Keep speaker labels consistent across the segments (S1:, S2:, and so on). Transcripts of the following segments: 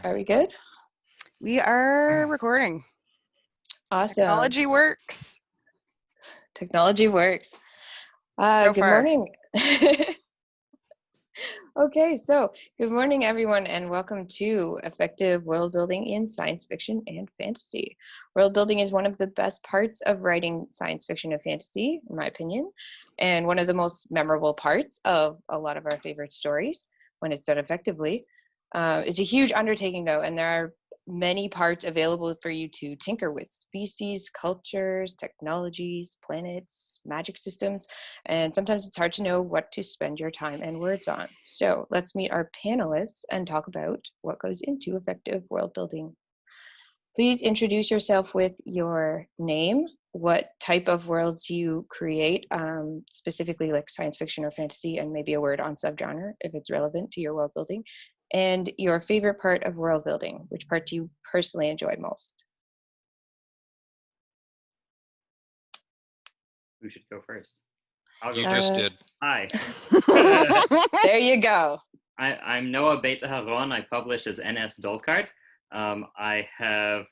S1: Are we good?
S2: We are recording.
S1: Awesome.
S2: Technology works.
S1: Technology works.
S2: So
S1: Good
S2: far.
S1: morning. Okay, so good morning, everyone, and welcome to Effective World Building in Science Fiction and Fantasy. World building is one of the best parts of writing science fiction and fantasy, in my opinion, and one of the most memorable parts of a lot of our favorite stories when it's done effectively. It's a huge undertaking, though, and there are many parts available for you to tinker with: species, cultures, technologies, planets, magic systems, and sometimes it's hard to know what to spend your time and words on. So let's meet our panelists and talk about what goes into effective world building. Please introduce yourself with your name, what type of worlds you create, specifically like science fiction or fantasy, and maybe a word on subgenre if it's relevant to your world building, and your favorite part of world building. Which part do you personally enjoy most?
S3: Who should go first?
S4: You just did.
S3: Hi.
S1: There you go.
S3: I'm Noah Beta Haron. I publish as NS Dolkart. I have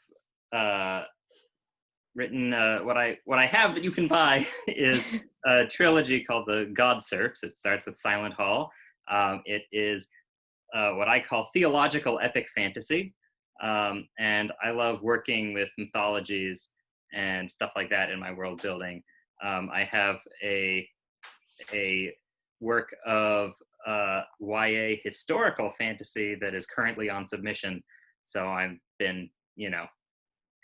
S3: written what I have that you can buy is a trilogy called the God Serfs. It starts with Silent Hall. It is what I call theological epic fantasy, and I love working with mythologies and stuff like that in my world building. I have a work of YA historical fantasy that is currently on submission. So I've been,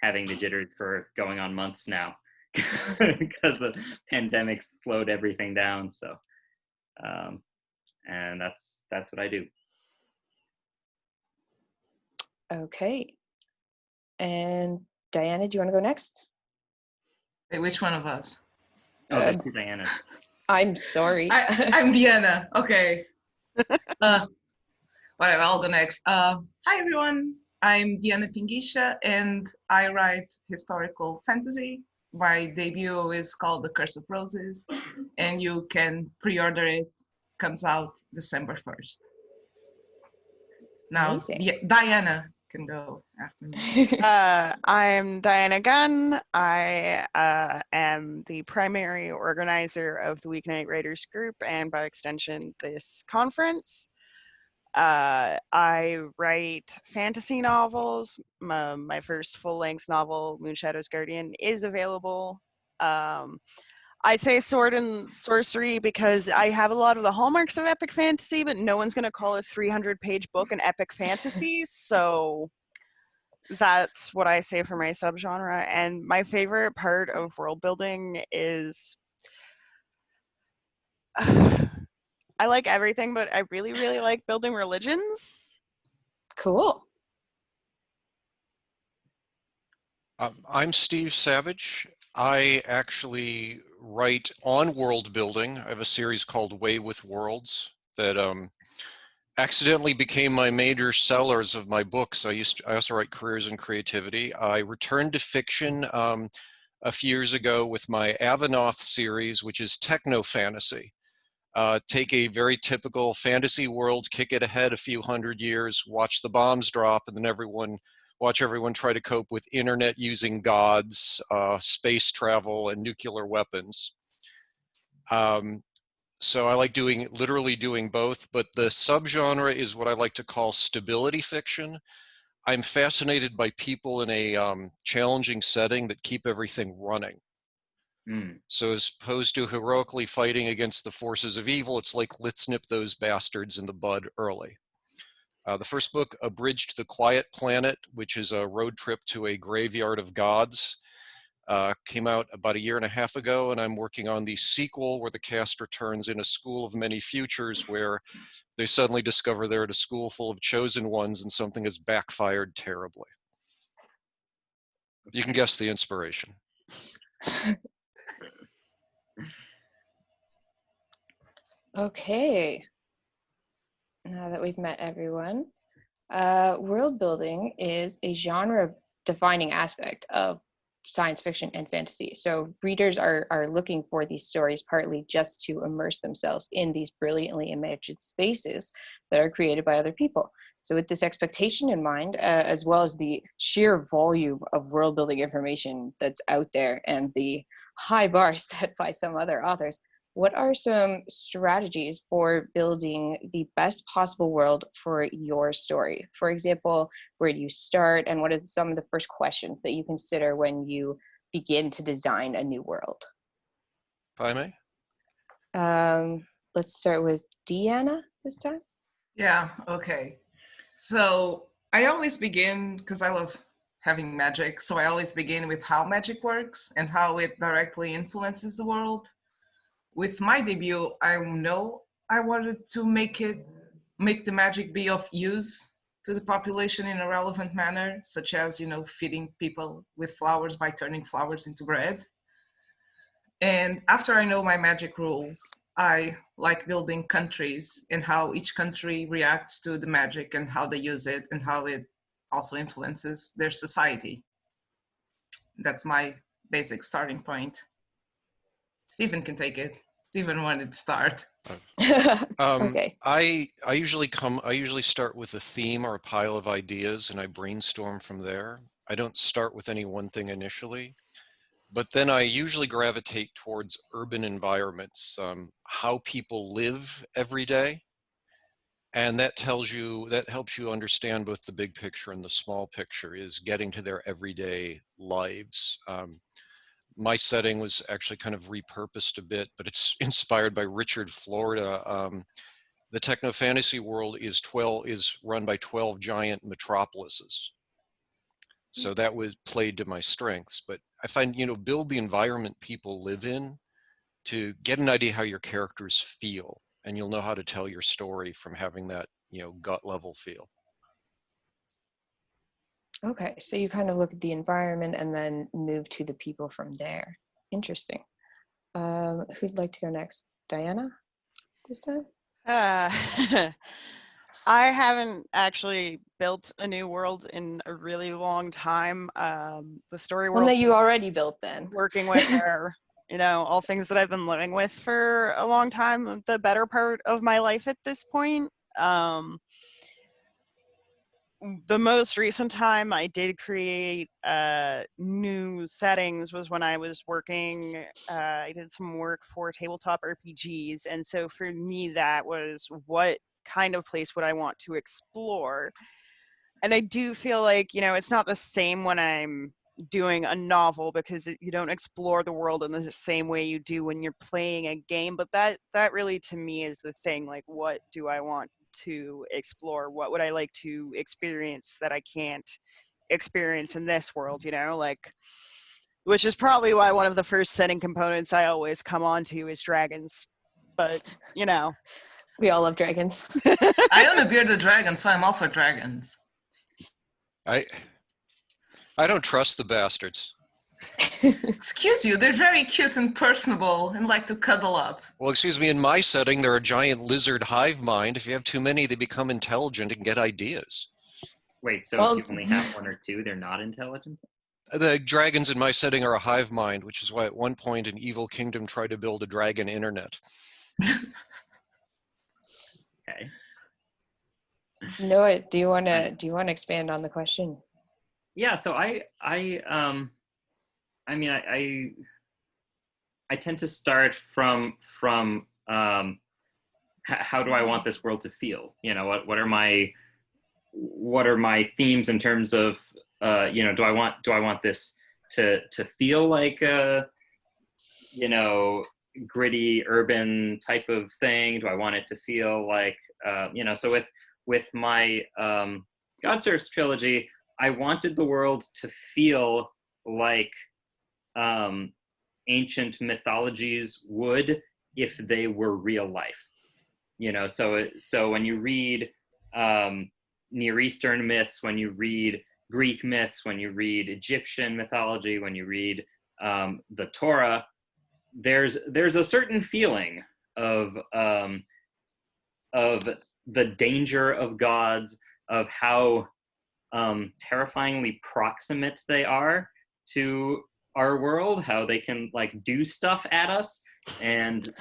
S3: having the jitters for going on months now because the pandemic slowed everything down. So, and that's what I do.
S1: Okay. And Diana, do you want to go next?
S5: Wait, which one of us?
S3: Oh, there's two Dianas.
S1: I'm sorry.
S5: I'm Diana. Okay. Whatever, I'll go next. Hi, everyone. I'm Diana Pinguisha, and I write historical fantasy. My debut is called The Curse of Roses, and you can pre-order it. Comes out December 1st. Now, Diana can go after me.
S2: I'm Diana Gunn. I am the primary organizer of the Weeknight Writers Group and by extension this conference. I write fantasy novels. My first full-length novel, Moonshadow's Guardian, is available. I say sword and sorcery because I have a lot of the hallmarks of epic fantasy, but no one's going to call a 300-page book an epic fantasy, so that's what I say for my subgenre. And my favorite part of world building is I like everything, but I really, really like building religions.
S1: Cool.
S4: I'm Steve Savage. I actually write on world building. I have a series called Way with Worlds that accidentally became my major sellers of my books. I also write Careers in Creativity. I returned to fiction a few years ago with my Avanoth series, which is techno fantasy. Take a very typical fantasy world, kick it ahead a few hundred years, watch the bombs drop, and then watch everyone try to cope with internet using gods, space travel, and nuclear weapons. So I like literally doing both, but the subgenre is what I like to call stability fiction. I'm fascinated by people in a challenging setting that keep everything running. So as opposed to heroically fighting against the forces of evil, it's like, let's nip those bastards in the bud early. The first book, A Bridge to the Quiet Planet, which is a road trip to a graveyard of gods, came out about 1.5 years ago, and I'm working on the sequel where the cast returns in A School of Many Futures, where they suddenly discover they're at a school full of chosen ones and something has backfired terribly. You can guess the inspiration.
S1: Okay. Now that we've met everyone, world building is a genre-defining aspect of science fiction and fantasy. So readers are looking for these stories partly just to immerse themselves in these brilliantly imagined spaces that are created by other people. So with this expectation in mind, as well as the sheer volume of world building information that's out there and the high bar set by some other authors, what are some strategies for building the best possible world for your story? For example, where do you start, and what are some of the first questions that you consider when you begin to design a new world?
S4: If I may?
S1: Let's start with Deanna this time.
S5: Yeah, okay. So I always begin, because I love having magic, so I always begin with how magic works and how it directly influences the world. With my debut, I know I wanted to make the magic be of use to the population in a relevant manner, such as, feeding people with flowers by turning flowers into bread. And after I know my magic rules, I like building countries and how each country reacts to the magic and how they use it and how it also influences their society. That's my basic starting point. Stephen can take it. Stephen wanted to start.
S1: Okay.
S4: I usually start with a theme or a pile of ideas, and I brainstorm from there. I don't start with any one thing initially, but then I usually gravitate towards urban environments, how people live every day. And that helps you understand both the big picture and the small picture, is getting to their everyday lives. My setting was actually kind of repurposed a bit, but it's inspired by Richard Florida. The techno fantasy world is run by 12 giant metropolises. So that was played to my strengths. But I find, build the environment people live in to get an idea how your characters feel, and you'll know how to tell your story from having that, gut level feel.
S1: Okay, so you kind of look at the environment and then move to the people from there. Interesting. Who'd like to go next? Diana, this time?
S2: I haven't actually built a new world in a really long time. The story
S1: One
S2: world
S1: that you already built then.
S2: working with are, all things that I've been living with for a long time, the better part of my life at this point. The most recent time I did create new settings was when I was working, I did some work for tabletop RPGs. And so for me, that was what kind of place would I want to explore. And I do feel like, it's not the same when I'm doing a novel, because you don't explore the world in the same way you do when you're playing a game. But that really, to me, is the thing. Like, what do I want to explore? What would I like to experience that I can't experience in this world, like, which is probably why one of the first setting components I always come on to is dragons. But,
S1: We all love dragons.
S5: I own a bearded dragon, so I'm all for dragons.
S4: I don't trust the bastards.
S5: Excuse you, they're very cute and personable and like to cuddle up.
S4: Well, excuse me, in my setting, they're a giant lizard hive mind. If you have too many, they become intelligent and get ideas.
S3: Wait, so
S1: Well,
S3: if you only have one or two, they're not intelligent?
S4: The dragons in my setting are a hive mind, which is why at one point an evil kingdom tried to build a dragon internet.
S3: Okay.
S1: Noah, do you want to expand on the question?
S3: Yeah, so I tend to start from how do I want this world to feel? What are my themes in terms of do I want this to feel like a gritty urban type of thing? Do I want it to feel like so with my God Serfs trilogy, I wanted the world to feel like ancient mythologies would if they were real life. So when you read Near Eastern myths, when you read Greek myths, when you read Egyptian mythology, when you read the Torah, there's a certain feeling of the danger of gods, of how terrifyingly proximate they are to our world, how they can like do stuff at us and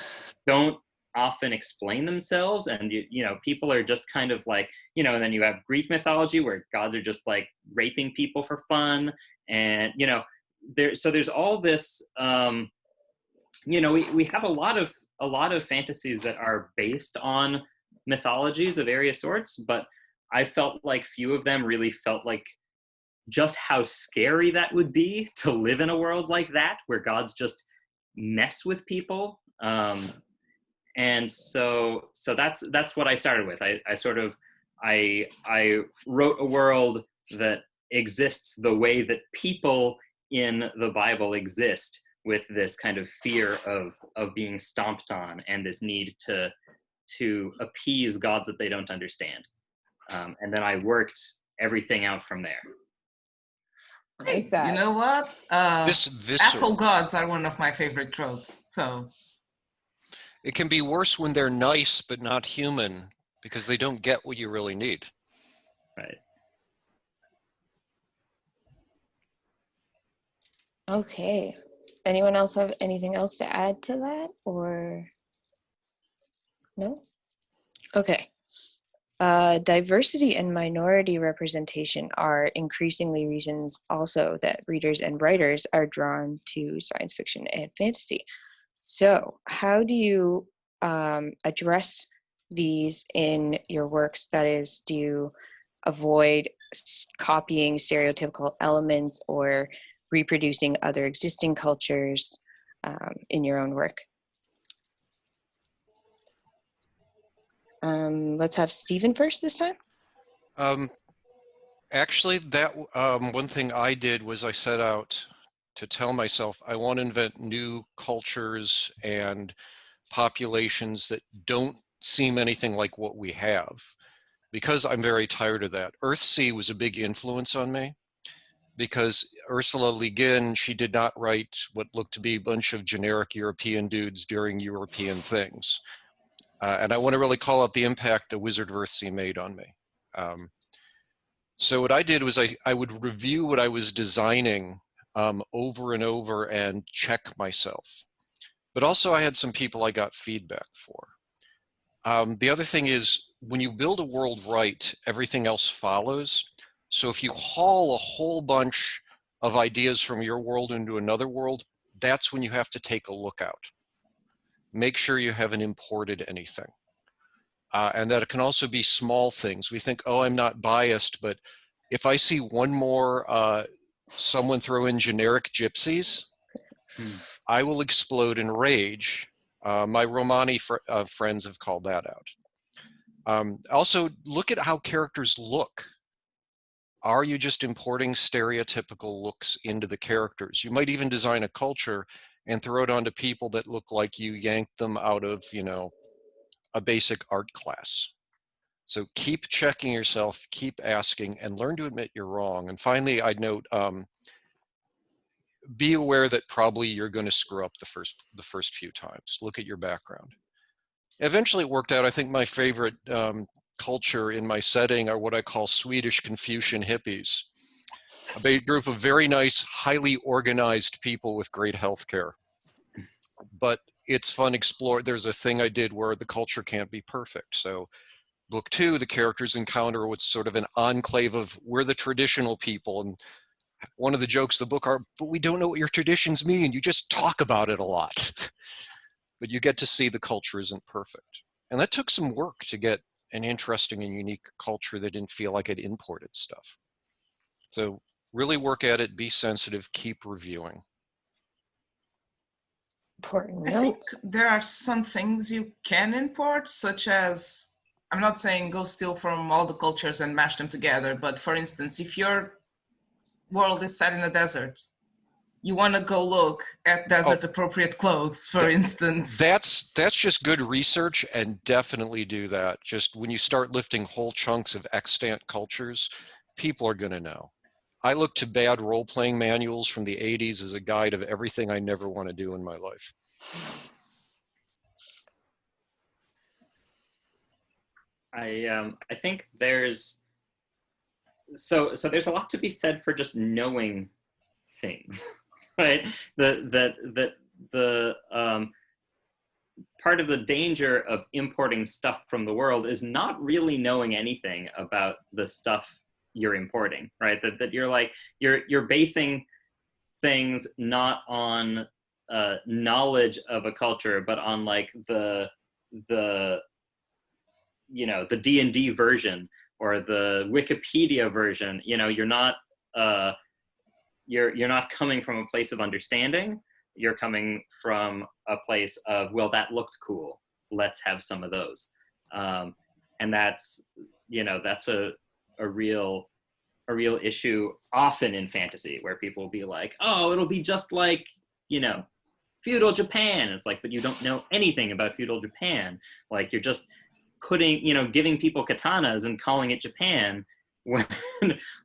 S3: don't often explain themselves. And you know, people are just kind of like, you know, and then you have Greek mythology where gods are just like raping people for fun. And you know, there's all this, you know, we have a lot of fantasies that are based on mythologies of various sorts, but I felt like few of them really felt like just how scary that would be to live in a world like that where gods just mess with people. And so that's what I started with. I sort of I wrote a world that exists the way that people in the Bible exist, with this kind of fear of being stomped on and this need to appease gods that they don't understand. And then I worked everything out from there.
S1: I like
S5: You
S1: that.
S5: know what?
S4: This
S5: Asshole
S4: visceral.
S5: gods are one of my favorite tropes. So
S4: It can be worse when they're nice but not human because they don't get what you really need.
S3: Right.
S1: Okay. Anyone else have anything else to add to that, or no? Okay. Diversity and minority representation are increasingly reasons also that readers and writers are drawn to science fiction and fantasy. So, how do you address these in your works? That is, do you avoid copying stereotypical elements or reproducing other existing cultures in your own work? Let's have Stephen first this time.
S4: Actually, that one thing I did was I set out to tell myself I want to invent new cultures and populations that don't seem anything like what we have, because I'm very tired of that. Earthsea was a big influence on me because Ursula Le Guin, she did not write what looked to be a bunch of generic European dudes doing European things. And I want to really call out the impact a Wizard of Earthsea made on me. So what I did was I would review what I was designing over and over and check myself. But also I had some people I got feedback for. The other thing is, when you build a world right, everything else follows. So if you haul a whole bunch of ideas from your world into another world, that's when you have to take a look out. Make sure you haven't imported anything. And that it can also be small things. We think, oh, I'm not biased, but if I see one more someone throw in generic gypsies, I will explode in rage. My Romani friends have called that out. Also, look at how characters look. Are you just importing stereotypical looks into the characters? You might even design a culture and throw it onto people that look like you yanked them out of, you know, a basic art class. So keep checking yourself, keep asking, and learn to admit you're wrong. And finally, I'd note, be aware that probably you're going to screw up the first few times. Look at your background. Eventually it worked out. I think my favorite culture in my setting are what I call Swedish Confucian hippies. A big group of very nice, highly organized people with great health care. But it's fun explore. There's a thing I did where the culture can't be perfect. So book 2, the characters encounter what's sort of an enclave of, we're the traditional people. And one of the jokes of the book are, but we don't know what your traditions mean. You just talk about it a lot. But you get to see the culture isn't perfect. And that took some work to get an interesting and unique culture that didn't feel like it imported stuff. So really work at it, be sensitive, keep reviewing.
S1: Important
S5: I think
S1: notes.
S5: there are some things you can import, such as, I'm not saying go steal from all the cultures and mash them together, but for instance, if your world is set in a desert, you want to go look at desert appropriate clothes, for instance.
S4: That's just good research, and definitely do that. Just when you start lifting whole chunks of extant cultures, people are going to know. I look to bad role-playing manuals from the 80s as a guide of everything I never want to do in my life.
S3: I think there's so there's a lot to be said for just knowing things. right? The part of the danger of importing stuff from the world is not really knowing anything about the stuff you're importing, right? That you're like, you're basing things not on knowledge of a culture, but on like the you know, the D&D version or the Wikipedia version. You know, you're not coming from a place of understanding. You're coming from a place of, well, that looked cool, let's have some of those. And that's, you know, that's a real issue often in fantasy, where people will be like, oh, it'll be just like, you know, feudal Japan. It's like, but you don't know anything about feudal Japan. Like, you're just putting, you know, giving people katanas and calling it Japan,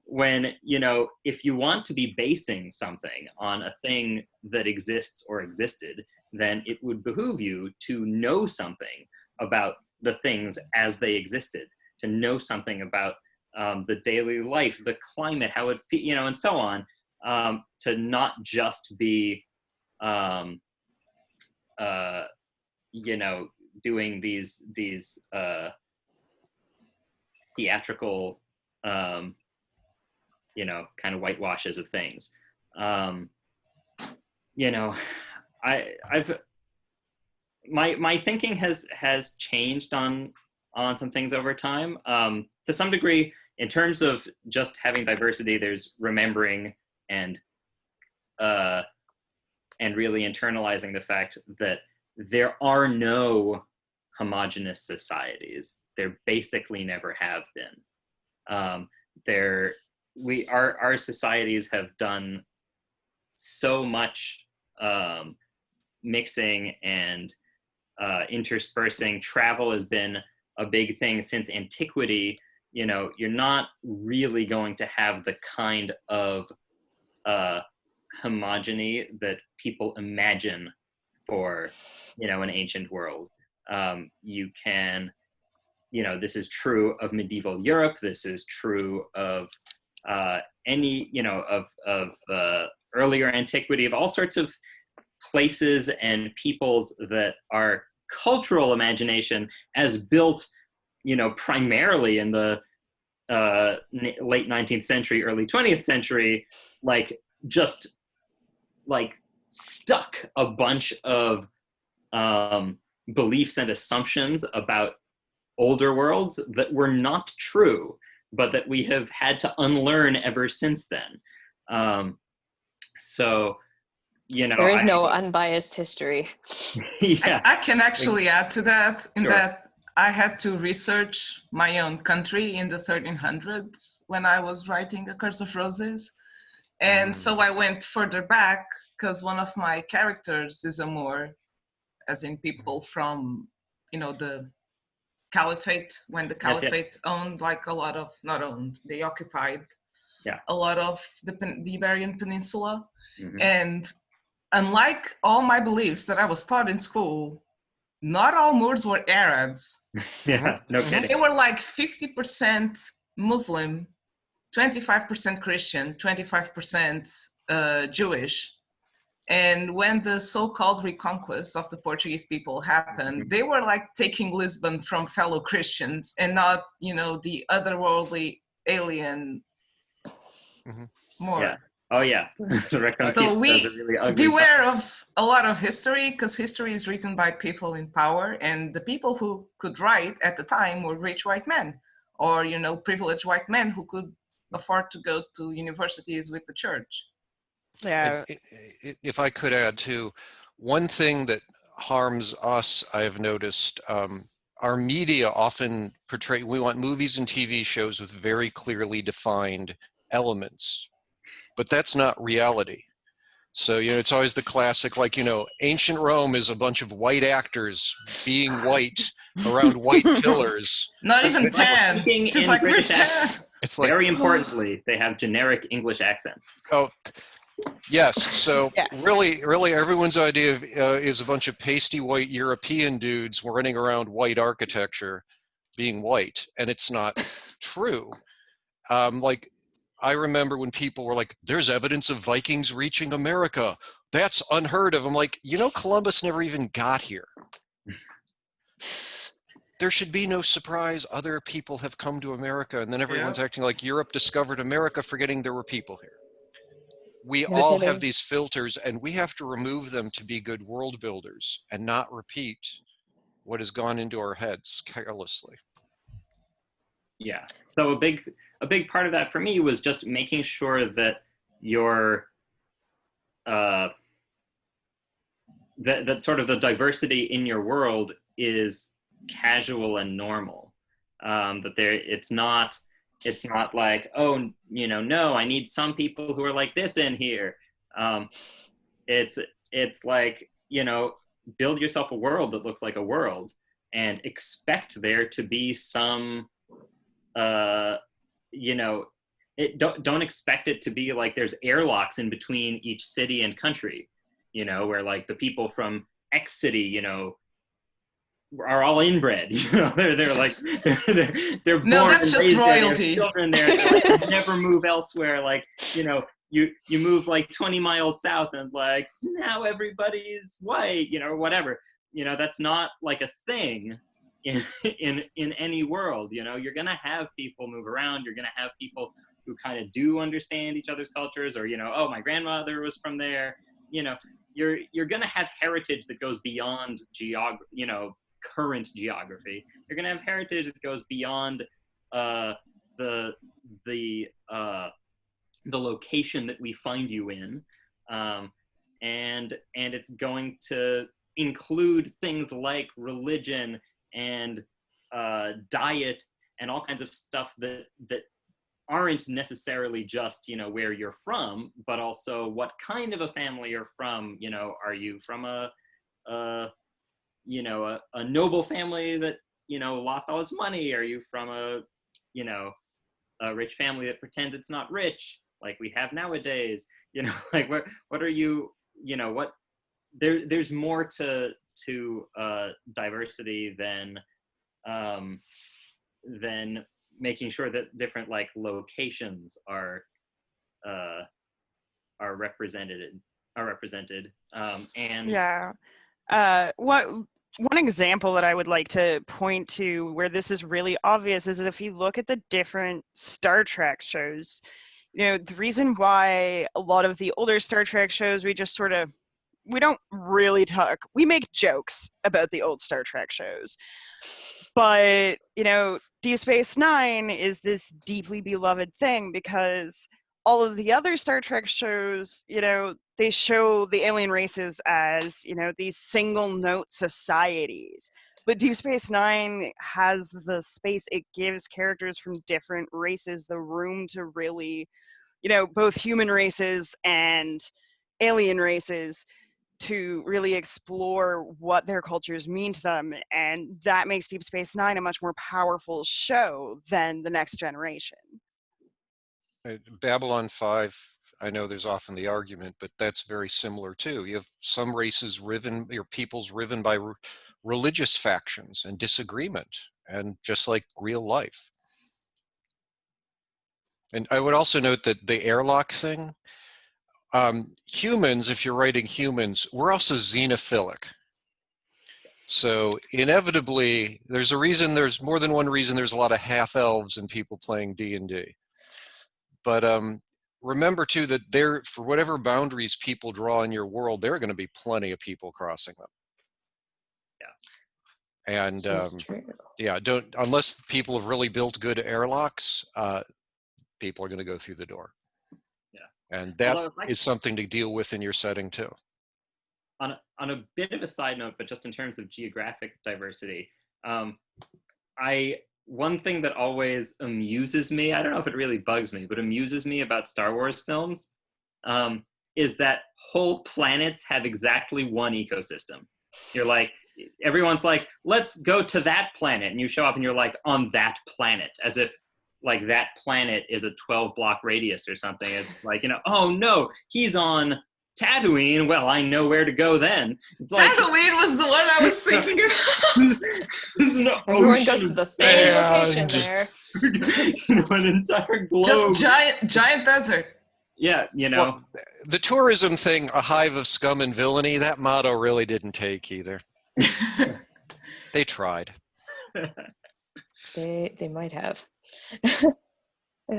S3: when you know, if you want to be basing something on a thing that exists or existed, then it would behoove you to know something about the things as they existed, to know something about the daily life, the climate, how it, you know, and so on, to not just be, you know, doing these theatrical, you know, kind of whitewashes of things. You know, my thinking has changed on some things over time. To some degree, in terms of just having diversity, there's remembering and really internalizing the fact that there are no homogenous societies. There basically never have been. Our societies have done so much mixing and interspersing. Travel has been a big thing since antiquity. You know, you're not really going to have the kind of homogeny that people imagine for, you know, an ancient world. You can, you know, this is true of medieval Europe. This is true of any, you know, of earlier antiquity, of all sorts of places and peoples that are cultural imagination as built, you know, primarily in the late 19th century, early 20th century, like just like stuck a bunch of beliefs and assumptions about older worlds that were not true, but that we have had to unlearn ever since then. So, you know,
S1: There is no unbiased history.
S3: Yeah,
S5: I can actually add to that, in
S3: Sure.
S5: that I had to research my own country in the 1300s when I was writing A Curse of Roses. And so I went further back because one of my characters is a Moor, as in people from, you know, the Caliphate, when the Caliphate owned like a lot of, not owned, they occupied a lot of the Iberian Peninsula.
S3: Mhm.
S5: And unlike all my beliefs that I was taught in school, not all Moors were Arabs.
S3: Yeah, no kidding.
S5: They were like 50% Muslim, 25% Christian, 25% Jewish. And when the so-called reconquest of the Portuguese people happened, they were like taking Lisbon from fellow Christians and not, you know, the otherworldly alien Moor.
S3: Yeah. Oh yeah. The Reconquista
S5: So
S3: is a really ugly
S5: beware of a lot of history, because history is written by people in power, and the people who could write at the time were rich white men, or, you know, privileged white men who could afford to go to universities with the church.
S2: Yeah.
S4: If I could add too, one thing that harms us, I've noticed, our media often portray, we want movies and TV shows with very clearly defined elements, but that's not reality. So, you know, it's always the classic, like, you know, ancient Rome is a bunch of white actors being white around white pillars.
S5: Not even 10.
S3: Speaking
S5: She's
S3: in
S5: like, we're
S3: British
S5: 10.
S3: accents.
S4: It's like,
S3: Very importantly, they have generic English accents.
S4: oh, yes. So
S2: Yes.
S4: really everyone's idea of, is a bunch of pasty white European dudes running around white architecture being white, and it's not true. Like, I remember when people were like, there's evidence of Vikings reaching America. That's unheard of. I'm like, Columbus never even got here. There should be no surprise. Other people have come to America, and then everyone's acting like Europe discovered America, forgetting there were people here. We
S1: No
S4: all
S1: kidding.
S4: have these filters, and we have to remove them to be good world builders and not repeat what has gone into our heads carelessly.
S3: Yeah. So a big part of that for me was just making sure that your that sort of the diversity in your world is casual and normal. That it's not like, oh, no, I need some people who are like this in here. It's like, build yourself a world that looks like a world and expect there to be some, don't expect it to be like there's airlocks in between each city and country, where like the people from X city, are all inbred. They're like they're born
S5: No, that's
S3: and
S5: just
S3: raised there,
S5: royalty.
S3: children there, like, never move elsewhere. Like, you move like 20 miles south and like now everybody's white, or whatever. That's not like a thing in any world. You're gonna have people move around. You're gonna have people who kind of do understand each other's cultures, or oh, my grandmother was from there. You're gonna have heritage that goes beyond current geography. You're gonna have heritage that goes beyond the location that we find you in, and it's going to include things like religion and diet and all kinds of stuff that aren't necessarily just where you're from, but also what kind of a family you're from. Are you from a noble family that lost all its money? Are you from a rich family that pretends it's not rich, like we have nowadays? Like what are you? What there's more to diversity than making sure that different like locations are represented. And
S2: yeah. One example that I would like to point to where this is really obvious is if you look at the different Star Trek shows. The reason why a lot of the older Star Trek shows, we don't really talk. We make jokes about the old Star Trek shows. But, Deep Space Nine is this deeply beloved thing because all of the other Star Trek shows, they show the alien races as, these single-note societies. But Deep Space Nine has the space. It gives characters from different races the room to really, both human races and alien races, to really explore what their cultures mean to them. And that makes Deep Space Nine a much more powerful show than The Next Generation.
S4: Babylon 5, I know there's often the argument, but that's very similar too. You have some races peoples riven by religious factions and disagreement, and just like real life. And I would also note that the airlock thing, humans, if you're writing humans, we're also xenophilic. So inevitably, there's more than one reason there's a lot of half-elves and people playing D&D. But remember too that for whatever boundaries people draw in your world, there are going to be plenty of people crossing them. Yeah. And unless people have really built good airlocks, people are going to go through the door. Yeah. And that is something to deal with in your setting too.
S3: On a bit of a side note, but just in terms of geographic diversity, one thing that always amuses me, I don't know if it really bugs me, but amuses me about Star Wars films, is that whole planets have exactly one ecosystem. You're like, everyone's like, let's go to that planet. And you show up and you're like, on that planet, as if like that planet is a 12-block radius or something. It's like, oh no, he's on Tatooine, well, I know where to go then. It's like
S5: Tatooine was the one I was thinking of.
S3: there's an
S1: Everyone goes
S3: ocean
S1: to the
S3: of
S1: same
S3: sand.
S1: location there.
S3: An entire globe.
S5: Just giant desert.
S3: Yeah,
S4: Well, the tourism thing, a hive of scum and villainy, that motto really didn't take either. They tried.
S1: They might have.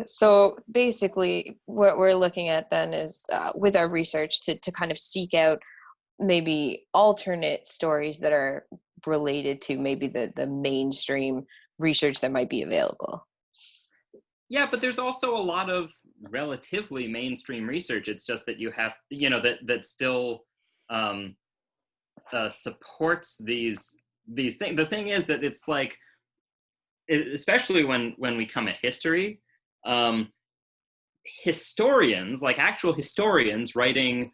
S1: So basically, what we're looking at then is with our research to kind of seek out maybe alternate stories that are related to maybe the mainstream research that might be available.
S3: Yeah, but there's also a lot of relatively mainstream research. It's just that you have, that still supports these things. The thing is that it's like, especially when we come at history, historians, like actual historians writing,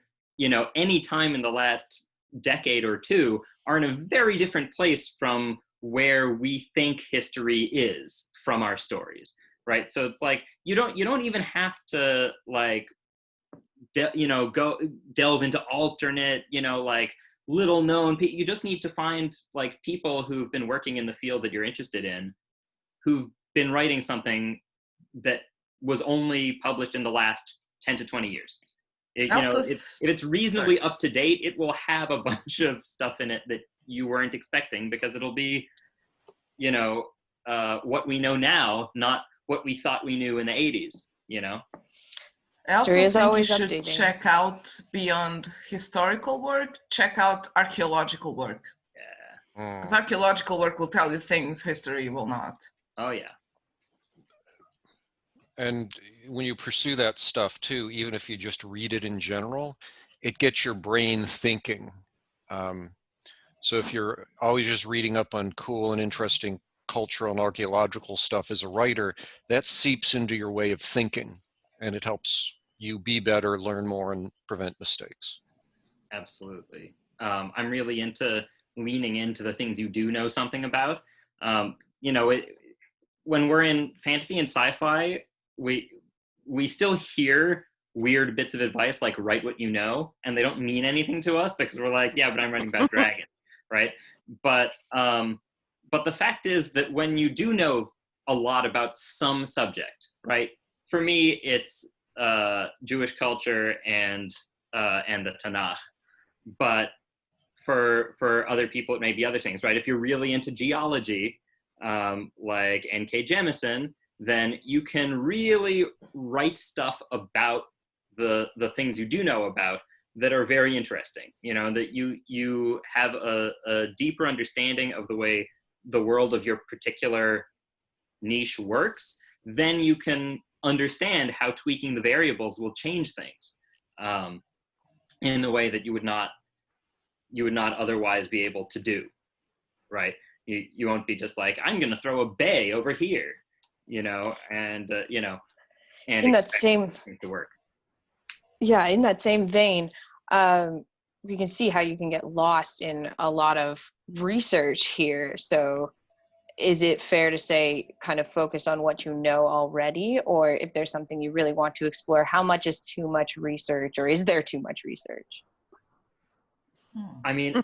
S3: any time in the last decade or two, are in a very different place from where we think history is from our stories, right? So it's like you don't even have to like go delve into alternate, like little known people. You just need to find like people who've been working in the field that you're interested in, who've been writing something that was only published in the last 10 to 20 years. If it's reasonably up to date, it will have a bunch of stuff in it that you weren't expecting, because it'll be, what we know now, not what we thought we knew in the 80s,
S5: I also
S1: History is
S5: think you
S1: always
S5: should
S1: updating.
S5: check out beyond historical work, check out archaeological work.
S3: Yeah.
S5: Because archaeological work will tell you things history will not.
S3: Oh, yeah.
S4: And when you pursue that stuff too, even if you just read it in general, it gets your brain thinking. So if you're always just reading up on cool and interesting cultural and archaeological stuff as a writer, that seeps into your way of thinking, and it helps you be better, learn more, and prevent mistakes.
S3: Absolutely. I'm really into leaning into the things you do know something about. When we're in fantasy and sci-fi, we still hear weird bits of advice like write what you know, and they don't mean anything to us because we're like, yeah, but I'm writing about dragons, right? But the fact is that when you do know a lot about some subject, right? For me, it's Jewish culture and the Tanakh. But for other people, it may be other things, right? If you're really into geology, like N.K. Jemisin, then you can really write stuff about the things you do know about that are very interesting, that you have a deeper understanding of the way the world of your particular niche works. Then you can understand how tweaking the variables will change things in the way that you would not otherwise be able to do, right? You won't be just like, I'm going to throw a bay over here, and
S1: In that same
S3: to work.
S1: Yeah, in that same vein, we can see how you can get lost in a lot of research here. So is it fair to say kind of focus on what you know already, or if there's something you really want to explore, how much is too much research, or is there too much research?
S3: I mean,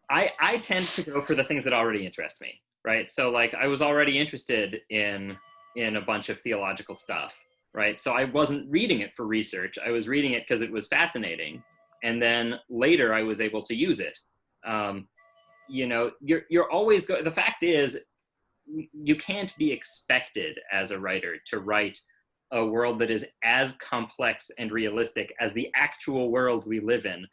S3: I tend to go for the things that already interest me, right? So like I was already interested in a bunch of theological stuff, right? So I wasn't reading it for research. I was reading it because it was fascinating. And then later I was able to use it. You're always the fact is, you can't be expected as a writer to write a world that is as complex and realistic as the actual world we live in,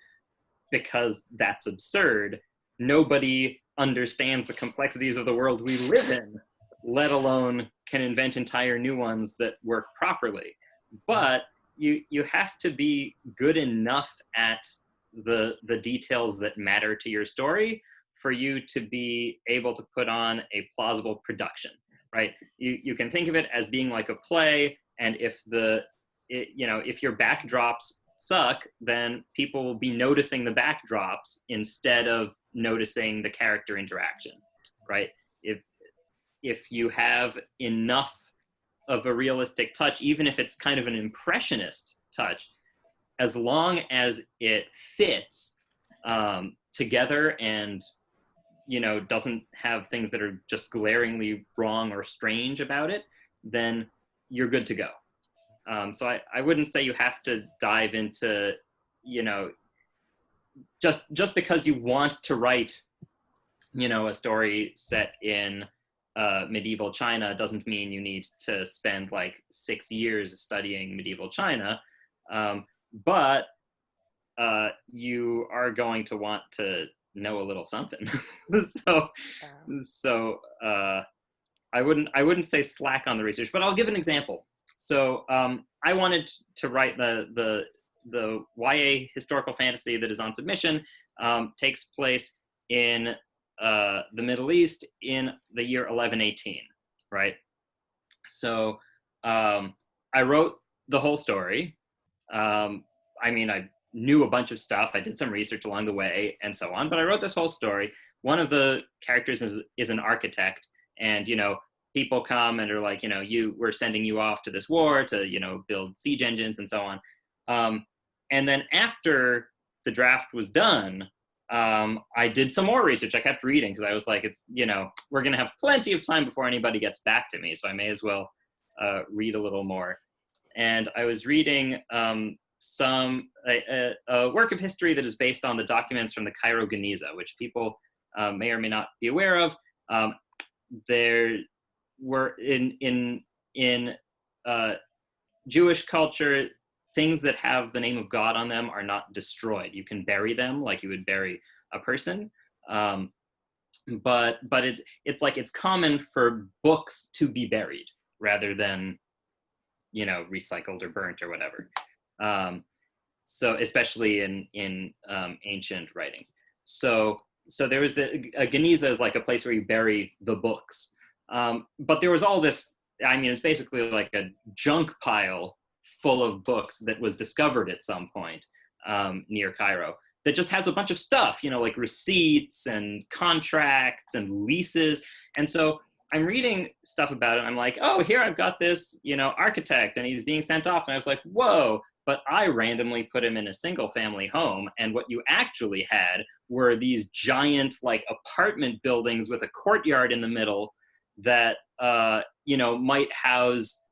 S3: because that's absurd. Nobody understands the complexities of the world we live in, let alone can invent entire new ones that work properly. But you have to be good enough at the details that matter to your story for you to be able to put on a plausible production, right? You can think of it as being like a play, and if your backdrops suck, then people will be noticing the backdrops instead of noticing the character interaction, right? If you have enough of a realistic touch, even if it's kind of an impressionist touch, as long as it fits together and, you know, doesn't have things that are just glaringly wrong or strange about it, then you're good to go. So I wouldn't say you have to dive into, you know, just because you want to write, you know, a story set in medieval China doesn't mean you need to spend like 6 years studying medieval China. But you are going to want to know a little something. so I wouldn't say slack on the research, but I'll give an example. So I wanted to write the YA historical fantasy that is on submission. Takes place in the Middle East in the year 1118, right? So I wrote the whole story. I mean, I knew a bunch of stuff. I did some research along the way and so on, but I wrote this whole story. One of the characters is an architect, and, you know, people come and are like, you know, we're sending you off to this war to, you know, build siege engines and so on. And then after the draft was done, I did some more research. I kept reading because I was like, it's, you know, we're going to have plenty of time before anybody gets back to me, so I may as well read a little more. And I was reading a work of history that is based on the documents from the Cairo Geniza, which people may or may not be aware of. There were in Jewish culture, things that have the name of God on them are not destroyed. You can bury them like you would bury a person. But it's like, it's common for books to be buried rather than, you know, recycled or burnt or whatever. So especially in ancient writings. So there was a Geniza is like a place where you bury the books. But there was all this, I mean, it's basically like a junk pile full of books that was discovered at some point near Cairo that just has a bunch of stuff, you know, like receipts and contracts and leases. And so I'm reading stuff about it, and I'm like, oh, here I've got this, you know, architect, and he's being sent off. And I was like, whoa, but I randomly put him in a single family home. And what you actually had were these giant, like, apartment buildings with a courtyard in the middle that, you know, might house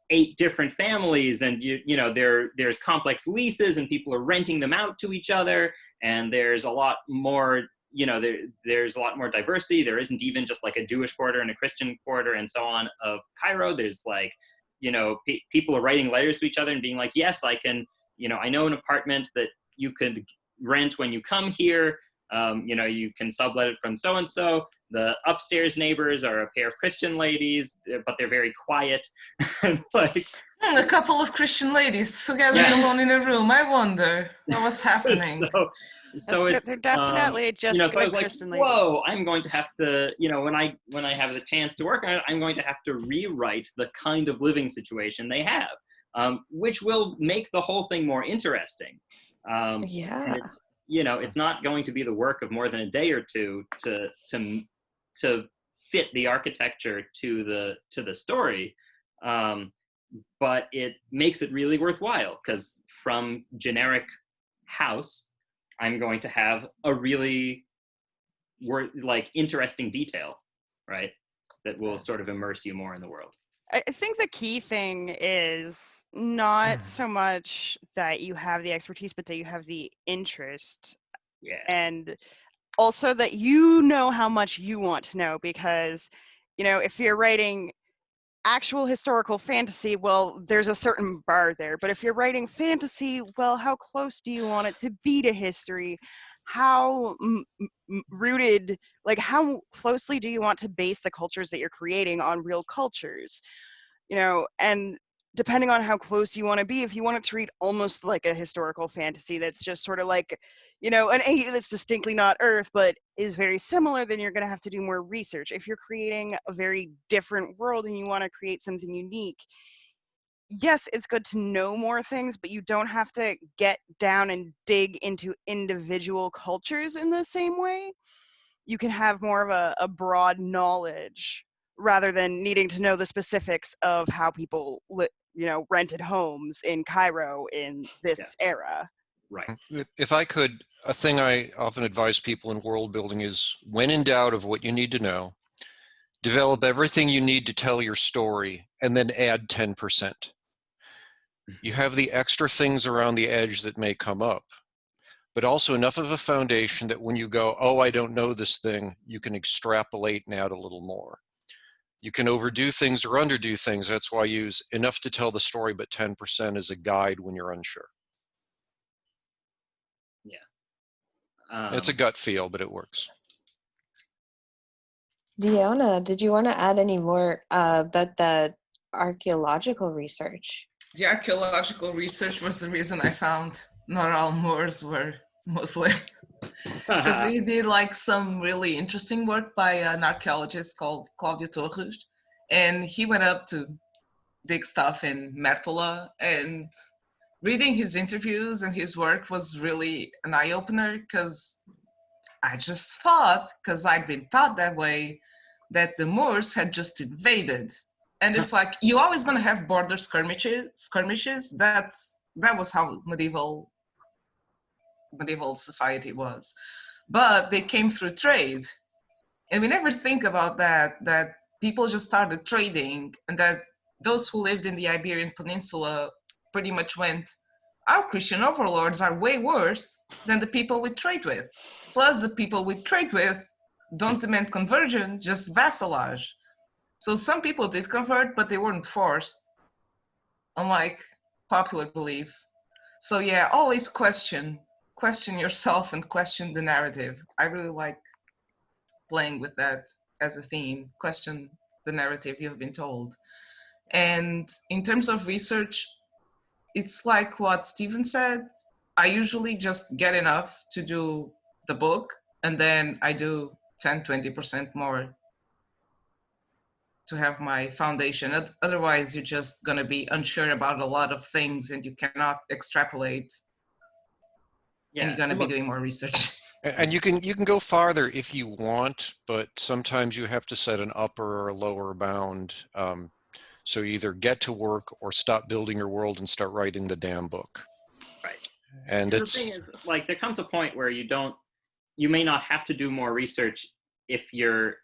S3: 8 different families, and you know, there's complex leases, and people are renting them out to each other, and there's a lot more, you know, there's a lot more diversity. There isn't even just like a Jewish quarter and a Christian quarter and so on of Cairo. There's like, you know, people are writing letters to each other and being like, yes, I can, you know, I know an apartment that you could rent when you come here. You know, you can sublet it from so and so. The upstairs neighbors are a pair of Christian ladies, but they're very quiet. Like
S5: a couple of Christian ladies together alone in a room. I wonder what's happening.
S3: So it's,
S2: they're definitely just,
S3: you know, so I was like,
S2: Christian ladies.
S3: whoa, I'm going to have to, you know, when I have the chance to work on it, I'm going to have to rewrite the kind of living situation they have, which will make the whole thing more interesting.
S1: Yeah.
S3: And it's, you know, it's not going to be the work of more than a day or two to fit the architecture to the story, but it makes it really worthwhile, because from generic house, I'm going to have a really like interesting detail, right, that will sort of immerse you more in the world.
S2: I think the key thing is not so much that you have the expertise, but that you have the interest.
S3: Yeah.
S2: And also that you know how much you want to know, because, you know, if you're writing actual historical fantasy, well, there's a certain bar there. But if you're writing fantasy, well, how close do you want it to be to history? How rooted, like, how closely do you want to base the cultures that you're creating on real cultures? You know, and depending on how close you want to be, if you want it to read almost like a historical fantasy that's just sort of like, you know, an age that's distinctly not Earth, but is very similar, then you're going to have to do more research. If you're creating a very different world and you want to create something unique, yes, it's good to know more things, but you don't have to get down and dig into individual cultures in the same way. You can have more of a broad knowledge rather than needing to know the specifics of how people rented homes in Cairo in this era.
S3: Right.
S4: If I could, a thing I often advise people in world building is, when in doubt of what you need to know, develop everything you need to tell your story and then add 10%. You have the extra things around the edge that may come up, but also enough of a foundation that when you go, oh, I don't know this thing, you can extrapolate and add a little more. You can overdo things or underdo things. That's why I use enough to tell the story, but 10% as a guide when you're unsure.
S3: Yeah.
S4: It's a gut feel, but it works.
S1: Deanna, did you want to add any more about the archaeological research?
S5: The archaeological research was the reason I found not all Moors were Muslim. Because we did like some really interesting work by an archaeologist called Claudio Torres, and he went up to dig stuff in Mertola, and reading his interviews and his work was really an eye-opener, because I just thought, because I'd been taught that way, that the Moors had just invaded. And it's like, you're always going to have border skirmishes. That was how medieval society was. But they came through trade. And we never think about that people just started trading, and that those who lived in the Iberian Peninsula pretty much went, our Christian overlords are way worse than the people we trade with. Plus, the people we trade with don't demand conversion, just vassalage. So some people did convert, but they weren't forced, unlike popular belief. So yeah, always question yourself and question the narrative. I really like playing with that as a theme. Question the narrative you've been told. And in terms of research, it's like what Stephen said. I usually just get enough to do the book, and then I do 10-20% more to have my foundation. Otherwise, you're just going to be unsure about a lot of things, and you cannot extrapolate. And you're going to be doing more research.
S4: And you can go farther if you want, but sometimes you have to set an upper or a lower bound. So you either get to work or stop building your world and start writing the damn book.
S3: Right.
S4: And
S3: the thing is, like, there comes a point where you may not have to do more research if your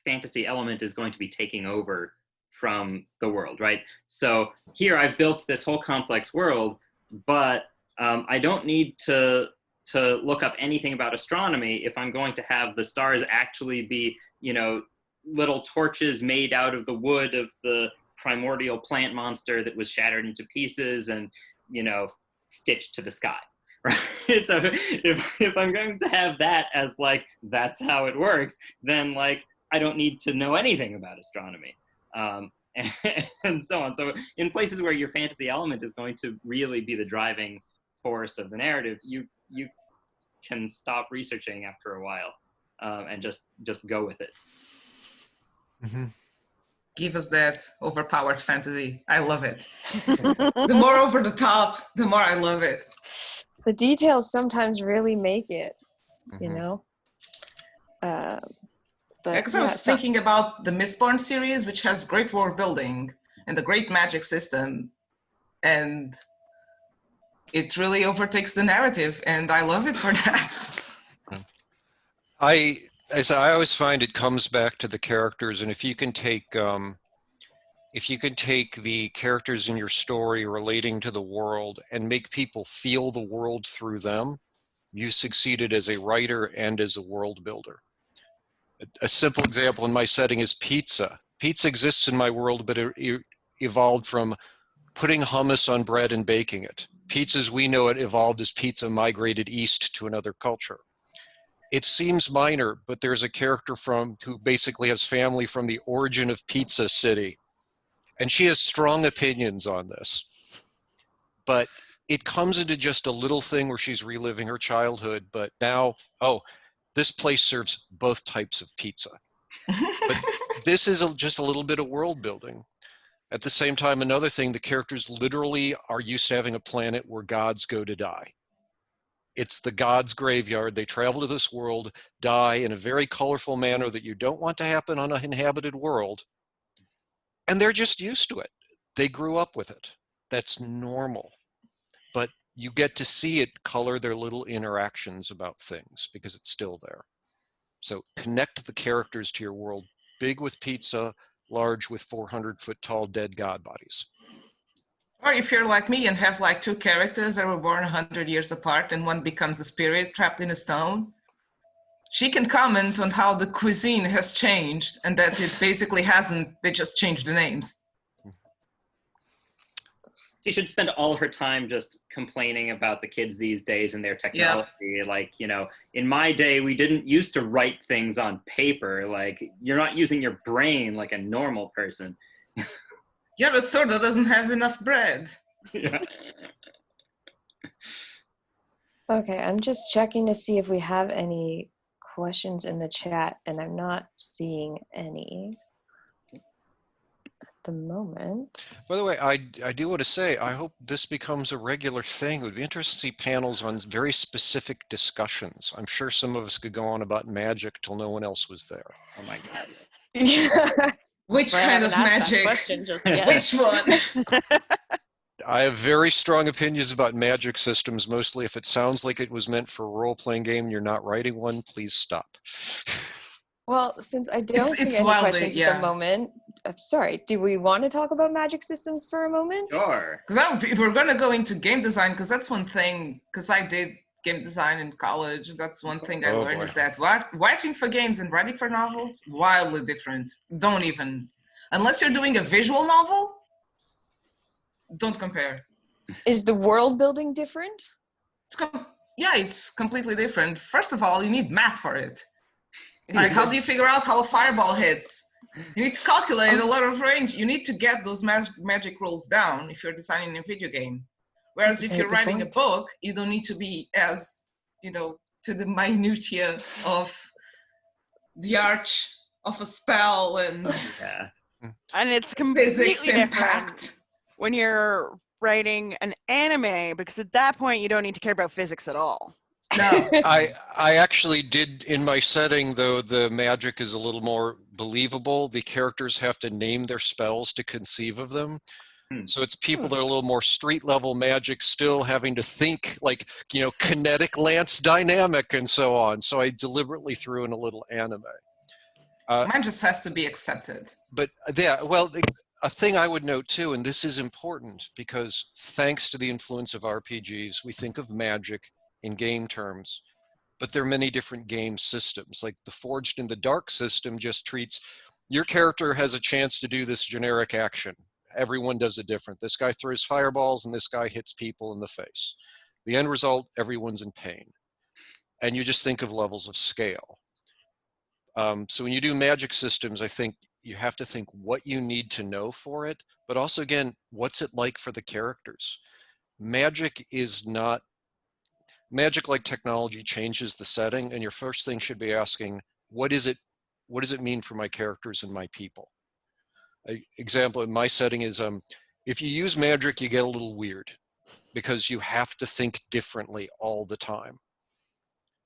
S3: fantasy element is going to be taking over from the world, right? So here I've built this whole complex world, but I don't need to look up anything about astronomy if I'm going to have the stars actually be, little torches made out of the wood of the primordial plant monster that was shattered into pieces and, stitched to the sky. Right? So if I'm going to have that as like, that's how it works, then like, I don't need to know anything about astronomy. And so on. So in places where your fantasy element is going to really be the driving force of the narrative, you can stop researching after a while and just go with it.
S4: Mm-hmm.
S5: Give us that overpowered fantasy. I love it. The more over the top, the more I love it.
S1: The details sometimes really make it,
S4: Mm-hmm.
S1: But
S5: Because I was thinking about the Mistborn series, which has great world building and a great magic system, and it really overtakes the narrative, and I love it for that.
S4: I always find it comes back to the characters, and if you can take the characters in your story relating to the world and make people feel the world through them, you succeeded as a writer and as a world builder. A simple example in my setting is pizza. Pizza exists in my world, but it evolved from putting hummus on bread and baking it. Pizza as we know it evolved as pizza migrated east to another culture. It seems minor, but there's a character who basically has family from the origin of Pizza City. And she has strong opinions on this. But it comes into just a little thing where she's reliving her childhood, but now, this place serves both types of pizza. But this is just a little bit of world building. At the same time, another thing, the characters literally are used to having a planet where gods go to die. It's the gods' graveyard. They travel to this world, die in a very colorful manner that you don't want to happen on an inhabited world. And they're just used to it. They grew up with it. That's normal. But you get to see it color their little interactions about things because it's still there. So connect the characters to your world, big with pizza, large with 400-foot tall dead god bodies.
S5: Or if you're like me and have like two characters that were born 100 years apart and one becomes a spirit trapped in a stone, she can comment on how the cuisine has changed and that it basically hasn't, they just changed the names.
S3: She should spend all her time just complaining about the kids these days and their technology. Like, you know, in my day, we didn't used to write things on paper. Like, you're not using your brain like a normal person.
S5: You're a sword that doesn't have enough bread.
S3: Yeah.
S1: Okay, I'm just checking to see if we have any questions in the chat, and I'm not seeing any at the moment.
S4: By the way, I do want to say, I hope this becomes a regular thing. It would be interesting to see panels on very specific discussions. I'm sure some of us could go on about magic till no one else was there.
S3: Oh my God.
S1: Yeah.
S5: Which
S1: I
S5: kind
S1: haven't
S5: of
S1: asked that
S5: magic?
S1: question just yet.
S5: Which one?
S4: I have very strong opinions about magic systems, mostly if it sounds like it was meant for a role-playing game and you're not writing one, please stop.
S1: Well, since I don't see
S5: it's
S1: any
S5: wildly,
S1: questions
S5: yeah.
S1: at the moment, sorry, do we want to talk about magic systems for a moment?
S3: Sure.
S5: Because if we're going to go into game design, because that's one thing, because I did game design in college, that's one thing I
S4: Oh,
S5: learned
S4: boy.
S5: is that writing for games and writing for novels, wildly different. Don't even, unless you're doing a visual novel, don't compare.
S1: Is the world building different?
S5: Yeah, it's completely different. First of all, you need math for it. Like, how do you figure out how a fireball hits? You need to calculate a lot of range. You need to get those magic rules down if you're designing a video game. Whereas if you're writing a book, you don't need to be as, you know, to the minutiae of the arch of a spell and
S3: Yeah.
S2: And it's
S5: physics
S2: completely different
S5: impact.
S2: when you're writing an anime, because at that point you don't need to care about physics at all.
S5: No.
S4: I actually did, in my setting, though, the magic is a little more believable. The characters have to name their spells to conceive of them. So it's people that are a little more street level magic, still having to think like, you know, kinetic lance dynamic and so on. So I deliberately threw in a little anime.
S5: Mine just has to be accepted.
S4: But yeah, well, a thing I would note too, and this is important because thanks to the influence of RPGs, we think of magic in game terms, but there are many different game systems. Like the Forged in the Dark system just treats your character has a chance to do this generic action. Everyone does it different. This guy throws fireballs and this guy hits people in the face. The end result, everyone's in pain. And you just think of levels of scale. So when you do magic systems, I think you have to think what you need to know for it, but also, again, what's it like for the characters? Magic is not, magic like technology changes the setting, and your first thing should be asking, what does it mean for my characters and my people? An example in my setting is, if you use magic, you get a little weird because you have to think differently all the time.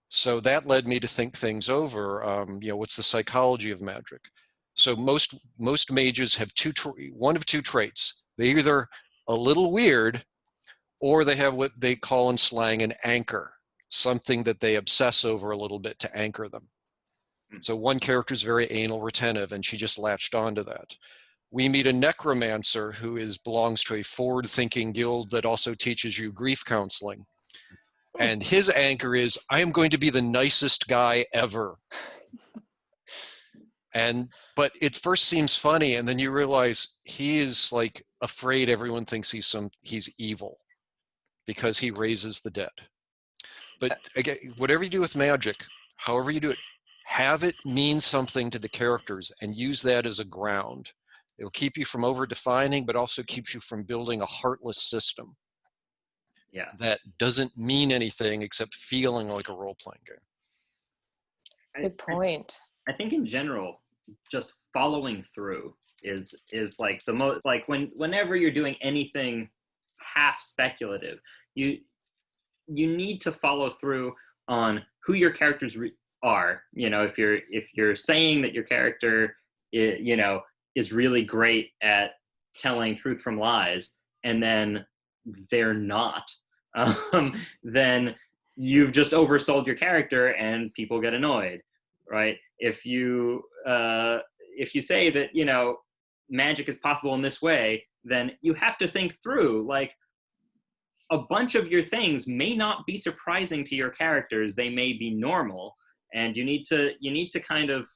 S4: So that led me to think things over. You know, what's the psychology of magic? So most mages have one of two traits. They're either a little weird, or they have what they call in slang an anchor, something that they obsess over a little bit to anchor them. So one character is very anal retentive, and she just latched onto that. We meet a necromancer who belongs to a forward-thinking guild that also teaches you grief counseling. And his anchor is, I am going to be the nicest guy ever. But it first seems funny, and then you realize he is like afraid everyone thinks he's evil because he raises the dead. But again, whatever you do with magic, however you do it, have it mean something to the characters and use that as a ground. It'll keep you from over-defining, but also keeps you from building a heartless system.
S3: Yeah.
S4: That doesn't mean anything except feeling like a role-playing game.
S1: Good point.
S3: I think in general, just following through is like the most, like whenever you're doing anything half speculative, you need to follow through on who your characters are. You know, if you're saying that your character is really great at telling truth from lies, and then they're not, then you've just oversold your character and people get annoyed, right? If you say that, you know, magic is possible in this way, then you have to think through, like, a bunch of your things may not be surprising to your characters. They may be normal, and you need to kind of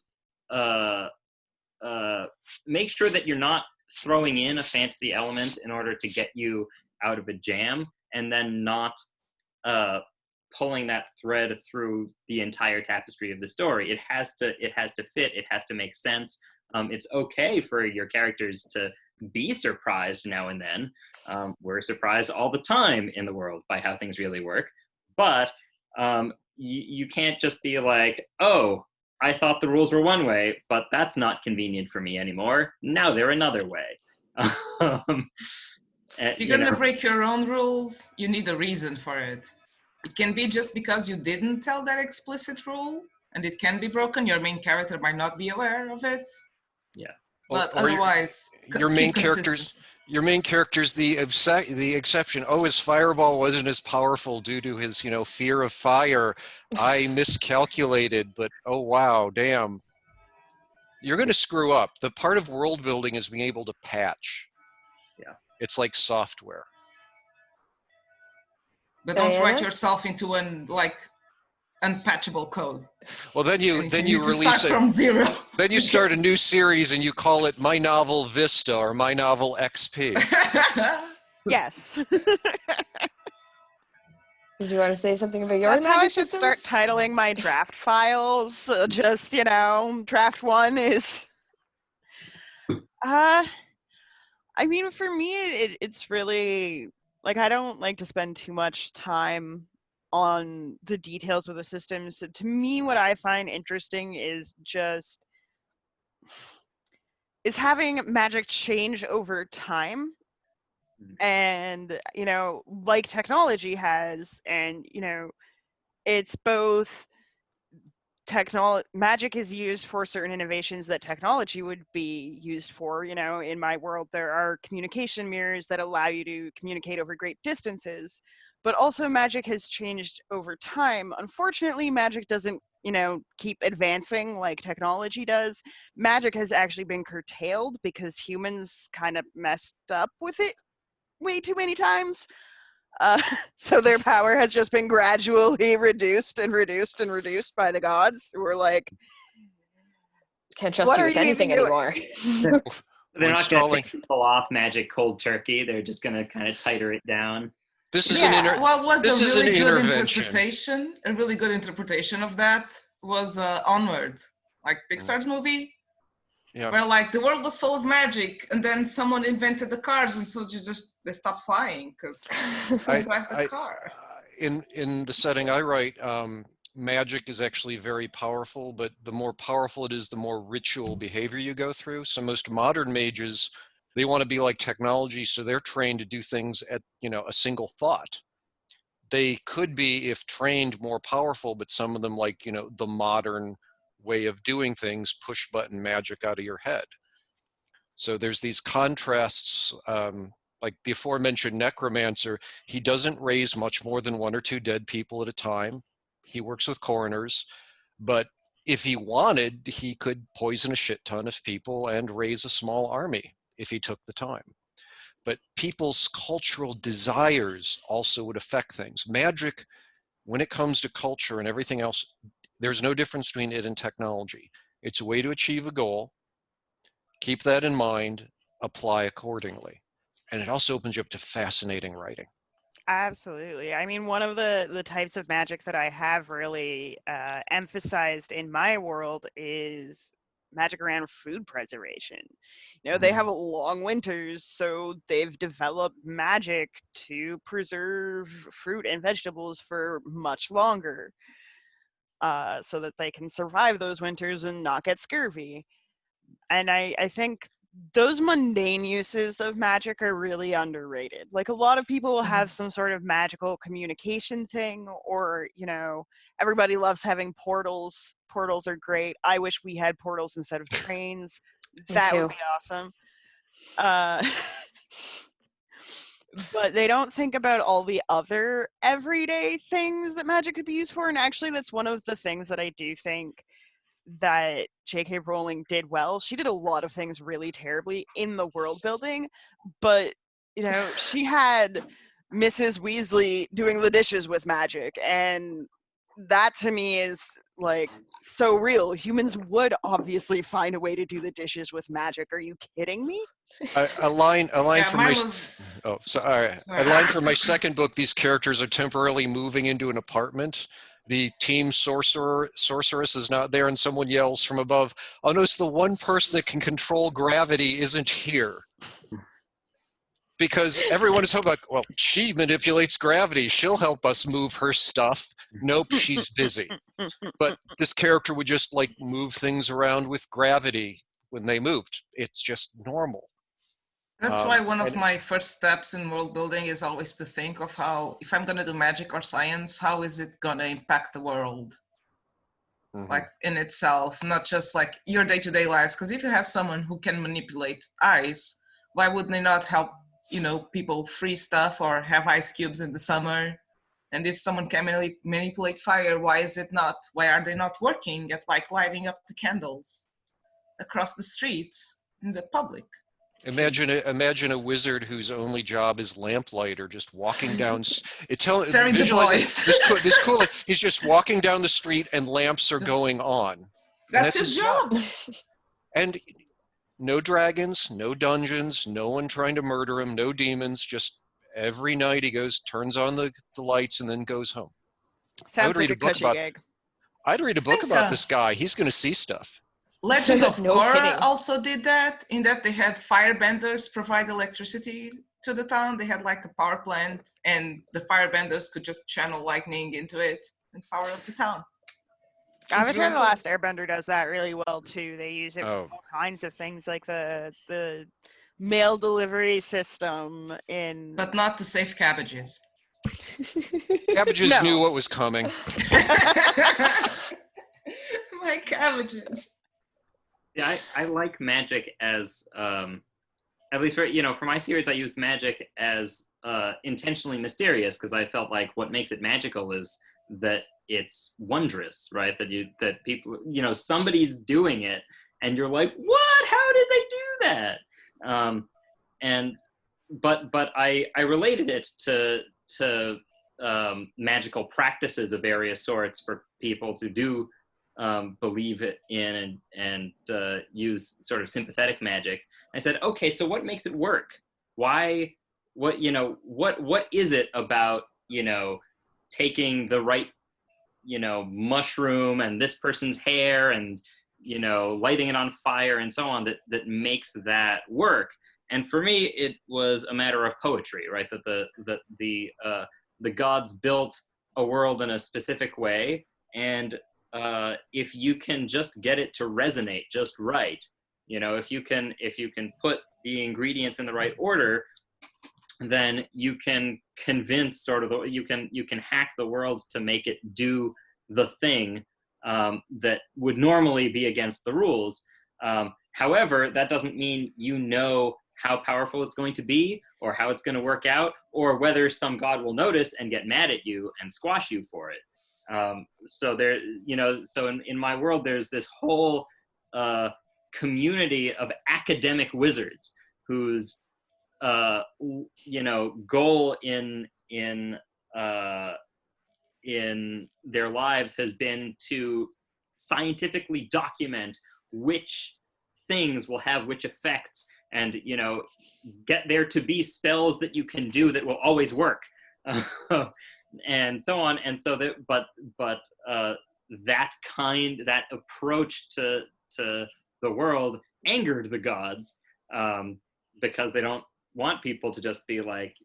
S3: make sure that you're not throwing in a fantasy element in order to get you out of a jam, and then not pulling that thread through the entire tapestry of the story. It has to fit. It has to make sense. It's okay for your characters to be surprised now and then. We're surprised all the time in the world by how things really work, but you can't just be like, oh, I thought the rules were one way, but that's not convenient for me anymore. Now they're another way.
S5: If you're gonna break your own rules, you need a reason for it. It can be just because you didn't tell that explicit rule, and it can be broken. Your main character might not be aware of it.
S3: Yeah.
S5: But
S4: Or
S5: otherwise,
S4: your main character's the exception. Oh, his fireball wasn't as powerful due to his, you know, fear of fire. I miscalculated, but oh wow, damn. You're going to screw up. The part of world building is being able to patch.
S3: Yeah.
S4: It's like software.
S5: But don't write
S1: Diana?
S5: yourself into unpatchable code.
S4: Well, then you release
S5: start from zero.
S4: Then you start a new series and you call it My Novel Vista or My Novel XP.
S2: Yes.
S1: Did you want to say something about your
S2: That's how I
S1: magic
S2: should
S1: systems?
S2: start titling my draft files. Just, you know, draft 1 is... I mean, for me, it's really... Like, I don't like to spend too much time on the details of the systems. So to me, what I find interesting is just... is having magic change over time. And, you know, like technology has, and, you know, it's both magic is used for certain innovations that technology would be used for. You know, in my world, there are communication mirrors that allow you to communicate over great distances, but also magic has changed over time. Unfortunately, magic doesn't, you know, keep advancing like technology does. Magic has actually been curtailed because humans kind of messed up with it way too many times. So their power has just been gradually reduced and reduced and reduced by the gods, who are like,
S1: Can't trust
S2: what
S1: you
S2: are
S1: with
S2: you even
S1: anything
S2: doing?
S1: anymore.
S3: They're not going
S4: installing.
S3: to pull off magic cold turkey. They're just going to kind of titer it down.
S4: This is
S5: What was
S4: this
S5: a
S4: is an
S5: really good
S4: intervention.
S5: interpretation? A really good interpretation of that was Onward, like Pixar's movie.
S4: Yeah.
S5: Where like the world was full of magic, and then someone invented the cars, and so they stopped flying because they drive the car.
S4: In the setting I write, magic is actually very powerful, but the more powerful it is, the more ritual behavior you go through. So most modern mages, they want to be like technology, so they're trained to do things at, you know, a single thought. They could be, if trained, more powerful, but some of them, like, you know, the modern way of doing things, push button magic out of your head. So there's these contrasts, like the aforementioned necromancer. He doesn't raise much more than 1 or 2 dead people at a time. He works with coroners, but if he wanted, he could poison a shit ton of people and raise a small army if he took the time. But people's cultural desires also would affect things. Magic, when it comes to culture and everything else, there's no difference between it and technology. It's a way to achieve a goal. Keep that in mind, apply accordingly. And it also opens you up to fascinating writing.
S2: Absolutely. I mean, one of the types of magic that I have really emphasized in my world is magic around food preservation. You know, they have long winters, so they've developed magic to preserve fruit and vegetables for much longer, so that they can survive those winters and not get scurvy. And I think those mundane uses of magic are really underrated. Like, a lot of people will have some sort of magical communication thing, or, you know, everybody loves having portals. Portals are great. I wish we had portals instead of trains. That would be awesome. Uh, but they don't think about all the other everyday things that magic could be used for. And actually, that's one of the things that I do think that J.K. Rowling did well. She did a lot of things really terribly in the world building, but she had Mrs. Weasley doing the dishes with magic, and that to me is like so real. Humans would obviously find a way to do the dishes with magic. Are you kidding me?
S4: A line
S5: Yeah,
S4: from
S5: mine
S4: my
S5: was.
S4: sorry. A line from my second book. These characters are temporarily moving into an apartment. The team sorceress is not there, and someone yells from above, "Oh, notice the one person that can control gravity isn't here." Because everyone is hoping, like, well, she manipulates gravity. She'll help us move her stuff. Nope, she's busy. But this character would just like move things around with gravity when they moved. It's just normal.
S5: That's why one of
S4: and-
S5: my first steps in world building is always to think of how, if I'm going to do magic or science, how is it going to impact the world? Like in itself, not just like your day-to-day lives. Because if you have someone who can manipulate ice, why wouldn't they not help, people freeze stuff or have ice cubes in the summer? And if someone can manipulate fire, why are they not working at like lighting up the candles across the streets in the public?
S4: Imagine a wizard whose only job is lamplighter, just walking down.
S5: Sharing the
S4: Visualize
S5: boys.
S4: this cool. He's just walking down the street and lamps are going on. And
S5: That's his job.
S4: And no dragons, no dungeons, no one trying to murder him, no demons. Just every night he goes, turns on the lights, and then goes home.
S2: Sounds like a cushy gig.
S4: I'd read a book about this guy. He's going to see stuff.
S5: Legend of
S1: No
S5: Korra
S1: kidding.
S5: also did that, in that they had firebenders provide electricity to the town. They had like a power plant, and the firebenders could just channel lightning into it and power up the town.
S2: Avatar:
S5: really
S2: The
S5: cool.
S2: Last Airbender does that really well too. They use it for
S4: Oh.
S2: all kinds of things, like the mail delivery system in.
S5: But not to save cabbages.
S4: Cabbages
S2: No.
S4: knew what was coming.
S5: My cabbages.
S3: Yeah, I like magic as at least for my series, I used magic as intentionally mysterious, because I felt like what makes it magical is that it's wondrous, right? That people, somebody's doing it, and you're like, what? How did they do that? But I related it to magical practices of various sorts for people who do believe in and use sort of sympathetic magic. I said, okay, so what makes it work? Why? What is it about taking the right mushroom and this person's hair and lighting it on fire and so on that makes that work? And for me, it was a matter of poetry, right? That the gods built a world in a specific way, and if you can just get it to resonate just right, if you can put the ingredients in the right order, then you can convince you can hack the world to make it do the thing that would normally be against the rules. However, that doesn't mean how powerful it's going to be, or how it's going to work out, or whether some god will notice and get mad at you and squash you for it. So there, so in my world, there's this whole community of academic wizards whose goal in their lives has been to scientifically document which things will have which effects, and get there to be spells that you can do that will always work. And so on. And so that, but that approach to the world angered the gods, because they don't want people to just be like,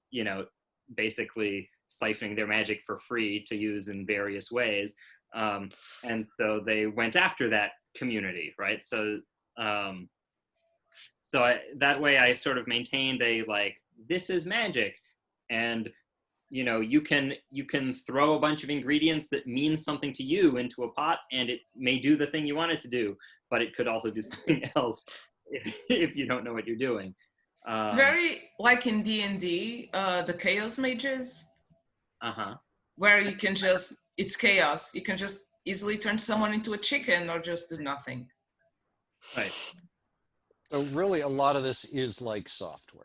S3: basically siphoning their magic for free to use in various ways. And so they went after that community, right? So that way I sort of maintained this is magic, and you can throw a bunch of ingredients that mean something to you into a pot, and it may do the thing you want it to do, but it could also do something else if you don't know what you're doing.
S5: It's very like in D&D, the Chaos Mages, where you can just, it's chaos. You can just easily turn someone into a chicken or just do nothing.
S3: Right.
S4: So really, a lot of this is like software.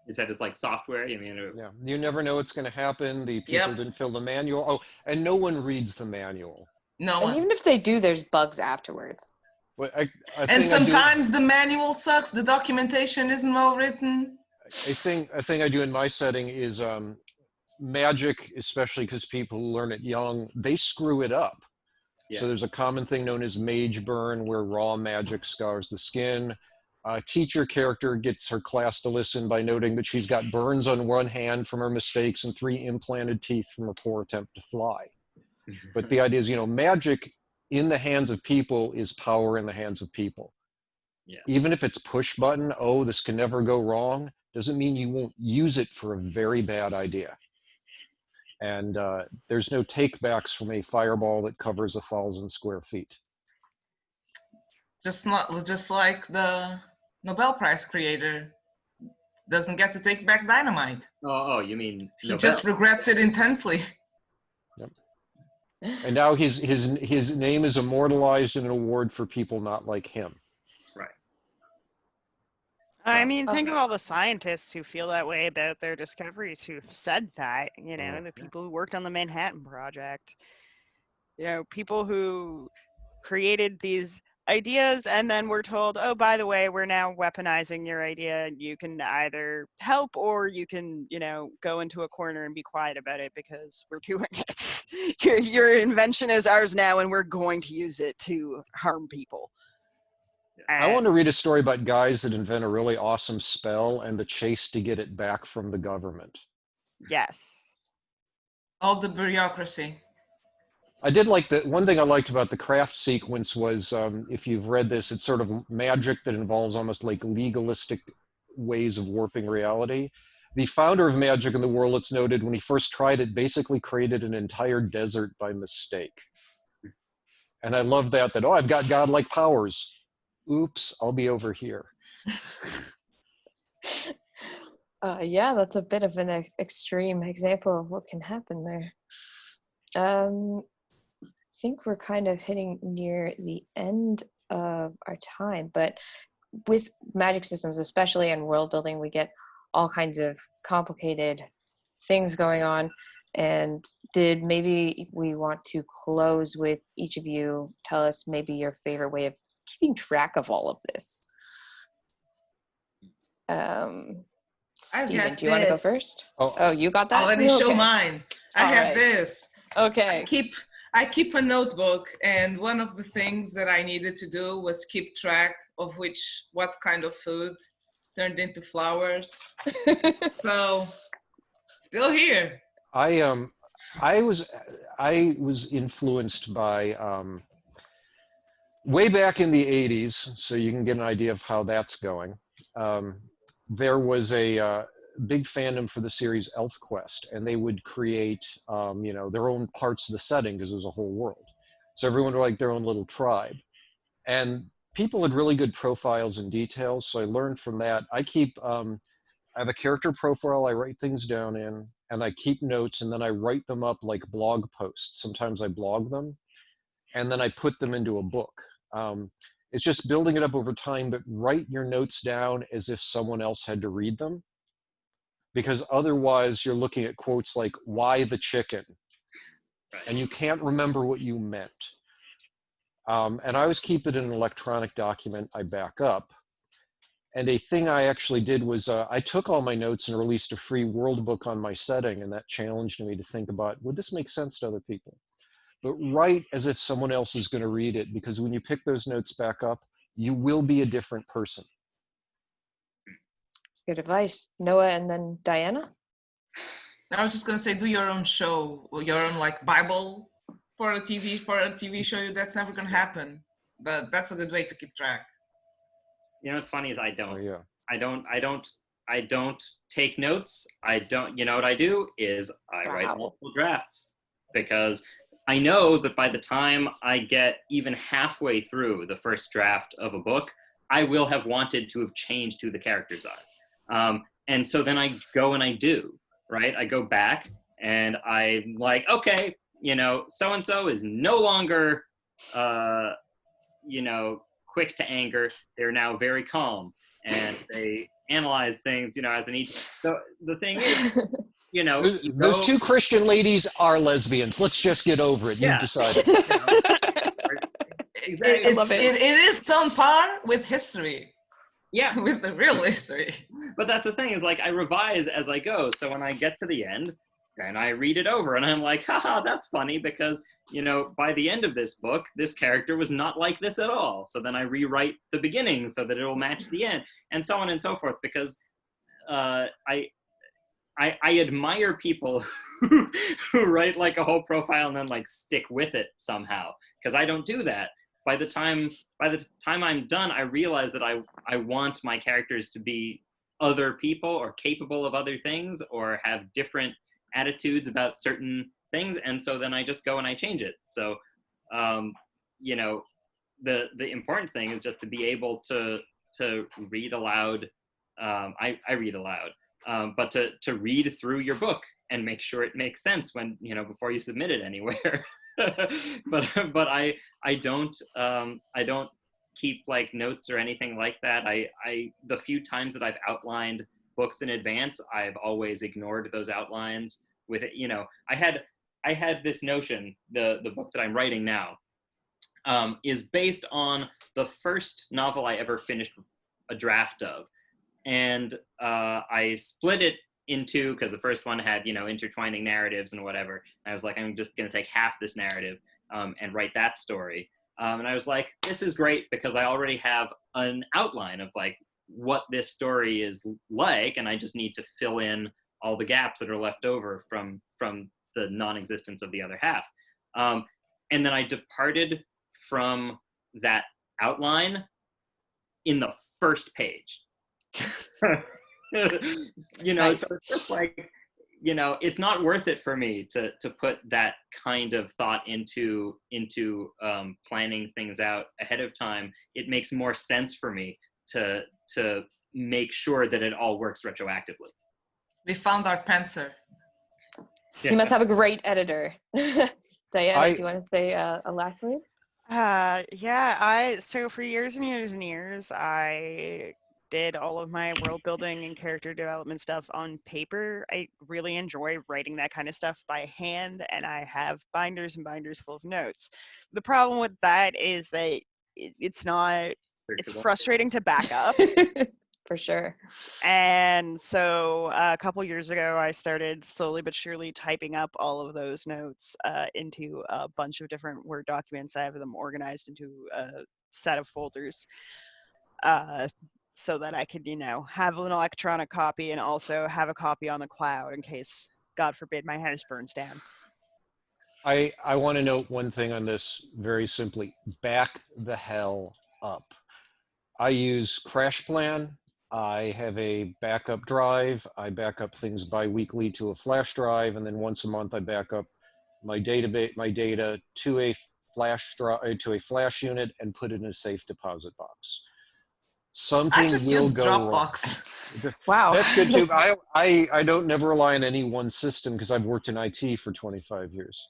S3: You said it's like software. You mean?
S4: Yeah, you never know what's going to happen. The people didn't fill the manual. Oh, and no one reads the manual.
S5: No
S1: And
S5: one.
S1: even if they do, there's bugs afterwards.
S4: Well,
S5: And sometimes the manual sucks. The documentation isn't well written.
S4: A thing I do in my setting is magic, especially because people who learn it young, they screw it up. Yeah. So there's a common thing known as mage burn, where raw magic scours the skin. A teacher character gets her class to listen by noting that she's got burns on one hand from her mistakes and 3 implanted teeth from her poor attempt to fly. But the idea is, magic in the hands of people is power in the hands of people. Yeah. Even if it's push button, oh, this can never go wrong, doesn't mean you won't use it for a very bad idea. And there's no takebacks from a fireball that covers 1,000 square feet.
S5: Just like the Nobel Prize creator doesn't get to take back dynamite.
S3: Oh, you mean
S5: he just regrets it intensely.
S4: Yep. And now his name is immortalized in an award for people not like him.
S3: Right.
S2: I mean, think of all the scientists who feel that way about their discoveries who've said that, the people who worked on the Manhattan Project, people who created these ideas and then were told, oh, by the way, we're now weaponizing your idea. You can either help or you can, go into a corner and be quiet about it because we're doing it. Your invention is ours now and we're going to use it to harm people.
S4: I want to read a story about guys that invent a really awesome spell and the chase to get it back from the government.
S2: Yes.
S5: All the bureaucracy.
S4: I did like one thing I liked about the craft sequence was, if you've read this, it's sort of magic that involves almost like legalistic ways of warping reality. The founder of magic in the world, it's noted, when he first tried it, basically created an entire desert by mistake. And I love that, oh, I've got godlike powers. Oops, I'll be over here.
S1: Yeah, that's a bit of an extreme example of what can happen there. I think we're kind of hitting near the end of our time, but with magic systems, especially in world building, we get all kinds of complicated things going on. And maybe we want to close with each of you tell us maybe your favorite way of keeping track of all of this. Steven, do you want to go first? Oh, you got that?
S5: Already show mine. I have this.
S1: Okay.
S5: I keep a notebook, and one of the things that I needed to do was keep track of what kind of food turned into flowers. So, still here.
S4: I was influenced by way back in the 80s, so you can get an idea of how that's going. There was a big fandom for the series ElfQuest, and they would create, their own parts of the setting because it was a whole world. So everyone would like their own little tribe. And people had really good profiles and details, so I learned from that. I have a character profile I write things down in, and I keep notes, and then I write them up like blog posts. Sometimes I blog them, and then I put them into a book. It's just building it up over time, but write your notes down as if someone else had to read them. Because otherwise you're looking at quotes like, why the chicken? And you can't remember what you meant. And I always keep it in an electronic document I back up. And a thing I actually did was I took all my notes and released a free world book on my setting, and that challenged me to think about, would this make sense to other people? But write as if someone else is going to read it, because when you pick those notes back up, you will be a different person.
S1: Good advice. Noah and then Diana?
S5: I was just going to say, do your own show, or your own like Bible for a TV show. That's never going to happen. But that's a good way to keep track.
S3: What's funny is I don't.
S4: Oh, yeah.
S3: I don't take notes. I don't. You know what I do is I write multiple drafts, because I know that by the time I get even halfway through the first draft of a book, I will have wanted to have changed who the characters are. And so then I go and I do, right? I go back and I'm like, okay, you know, so-and-so is no longer, you know, quick to anger. They're now very calm and they analyze things, you know, as they need to. So the thing is, you know,
S4: Those two Christian ladies are lesbians. Let's just get over it. You've
S3: Yeah.
S4: decided.
S3: You know, exactly.
S5: It is on par with history.
S3: Yeah.
S5: With the real history.
S3: But that's the thing is like I revise as I go. So when I get to the end, then I read it over and I'm like, haha, that's funny because, you know, by the end of this book, this character was not like this at all. So then I rewrite the beginning so that it will match the end and so on and so forth because I admire people who write like a whole profile and then like stick with it somehow because I don't do that. By the time I'm done, I realize that I want my characters to be other people or capable of other things or have different attitudes about certain things, and so then I just go and I change it. So, you know, the important thing is just to be able to read aloud. I read aloud, but to read through your book and make sure it makes sense when, you know, before you submit it anywhere. but I don't keep like notes or anything like that. I the few times that I've outlined books in advance, I've always ignored those outlines with it. You know, I had this notion, the book that I'm writing now is based on the first novel I ever finished a draft of. And I split it in two because the first one had, you know, intertwining narratives and whatever. And I was like, I'm just going to take half this narrative and write that story. And I was like, this is great because I already have an outline of like what this story is like, and I just need to fill in all the gaps that are left over from the non-existence of the other half. And then I departed from that outline in the first page. You know,
S1: Nice.
S3: so it's just like, you know, it's not worth it for me to put that kind of thought into planning things out ahead of time. It makes more sense for me to make sure that it all works retroactively.
S5: We found our pantser.
S3: Yeah.
S1: You must have a great editor. Diana, do you want to say a last word?
S2: Yeah, so for years and years and years, I did all of my world building and character development stuff on paper. I really enjoy writing that kind of stuff by hand, and I have binders and binders full of notes. The problem with that is that it's
S3: Searchable.
S2: frustrating to back up.
S1: For sure.
S2: And so a couple years ago, I started slowly but surely typing up all of those notes into a bunch of different Word documents. I have them organized into a set of folders so that I could, you know, have an electronic copy and also have a copy on the cloud in case, God forbid, my house burns down.
S4: I want to note one thing on this very simply. Back the hell up. I use CrashPlan. I have a backup drive. I back up things bi-weekly to a flash drive, and then once a month I back up my data to a flash drive, to a flash unit, and put it in a safe deposit box. Something
S5: I just
S4: will
S5: use
S4: go
S5: Dropbox.
S4: wrong.
S1: Wow.
S4: That's good too. I don't never rely on any one system because I've worked in IT for 25 years.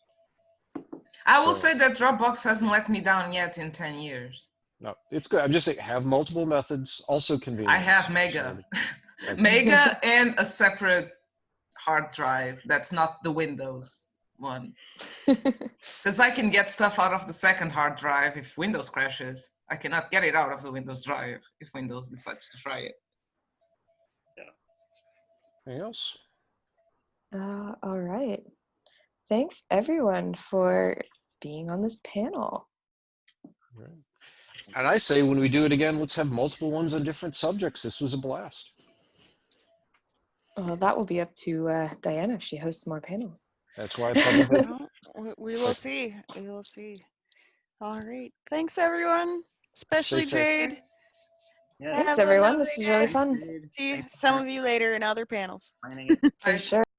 S5: I will
S4: So-
S5: say that Dropbox hasn't let me down yet in 10 years.
S4: No, it's good. I'm just saying, have multiple methods, also convenient.
S5: I have Mega.
S4: Okay.
S5: Mega and a separate hard drive that's not the Windows one. Because I can get stuff out of the second hard drive if Windows crashes. I cannot get it out of the Windows drive if Windows decides to try it.
S4: Anything else?
S1: All right. Thanks everyone for being on this panel.
S4: Right. And I say when we do it again, let's have multiple ones on different subjects. This was a blast.
S1: Well, that will be up to Diana if she hosts more panels.
S4: That's why I probably
S2: Well, we will see. We will see. All right. Thanks, everyone. Especially
S4: safe.
S2: Jade.
S3: Yeah.
S1: Thanks
S2: Have a
S1: everyone.
S2: lovely
S1: This is really
S2: day.
S1: fun.
S2: See
S3: Thanks
S2: some
S3: for
S2: of you later in other panels.
S3: planning it.
S1: For sure.